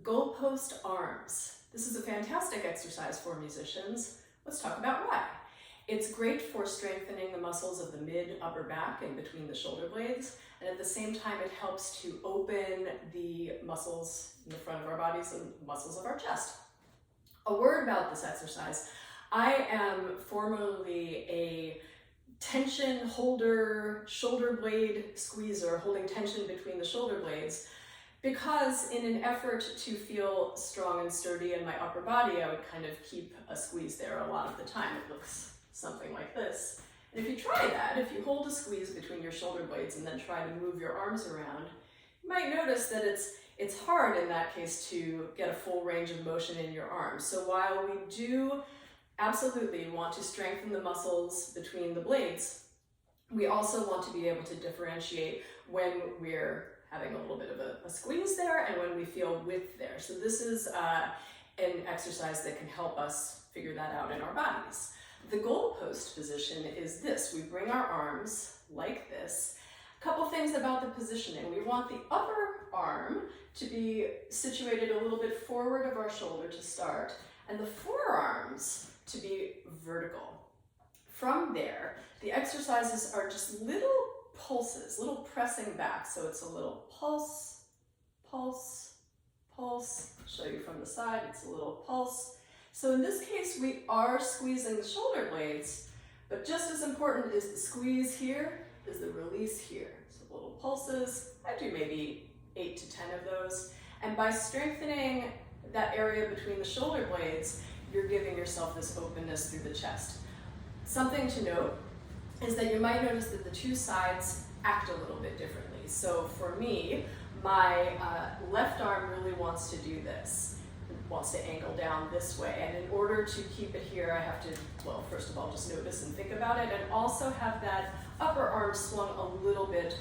Goalpost Arms. This is a fantastic exercise for musicians. Let's talk about why. It's great for strengthening the muscles of the mid-upper back and between the shoulder blades, and at the same time it helps to open the muscles in the front of our bodies and muscles of our chest. A word about this exercise. I am formerly a tension holder, shoulder blade squeezer, holding tension between the shoulder blades, because in an effort to feel strong and sturdy in my upper body, I would kind of keep a squeeze there a lot of the time. It looks something like this. And if you try that, if you hold a squeeze between your shoulder blades and then try to move your arms around, you might notice that it's hard in that case to get a full range of motion in your arms. So while we do absolutely want to strengthen the muscles between the blades, we also want to be able to differentiate when we're having a little bit of a squeeze there and when we feel width there. So this is an exercise that can help us figure that out in our bodies. The goalpost position is this. We bring our arms like this. A couple things about the positioning. We want the upper arm to be situated a little bit forward of our shoulder to start, and the forearms to be vertical. From there, the exercises are just little pulses, little pressing back. So it's a little pulse, pulse, pulse. I'll show you from the side, it's a little pulse. So in this case, we are squeezing the shoulder blades, but just as important is the squeeze here, is the release here. So little pulses, I do maybe 8 to 10 of those. And by strengthening that area between the shoulder blades, you're giving yourself this openness through the chest. Something to note is that you might notice that the two sides act a little bit differently. So for me, my left arm really wants to do this. It wants to angle down this way. And in order to keep it here, I have to, well, first of all, just notice and think about it, and also have that upper arm swung a little bit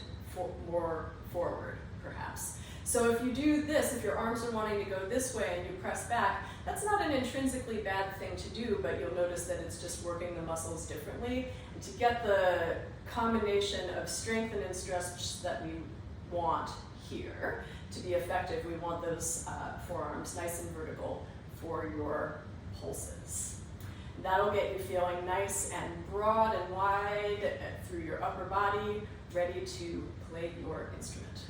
more forward, perhaps. So if you do this, if your arms are wanting to go this way and you press back, that's not an intrinsically bad thing to do, but you'll notice that it's just working the muscles differently. And to get the combination of strength and stretch that we want here to be effective, we want those forearms nice and vertical for your pulses. That'll get you feeling nice and broad and wide through your upper body, ready to play your instrument.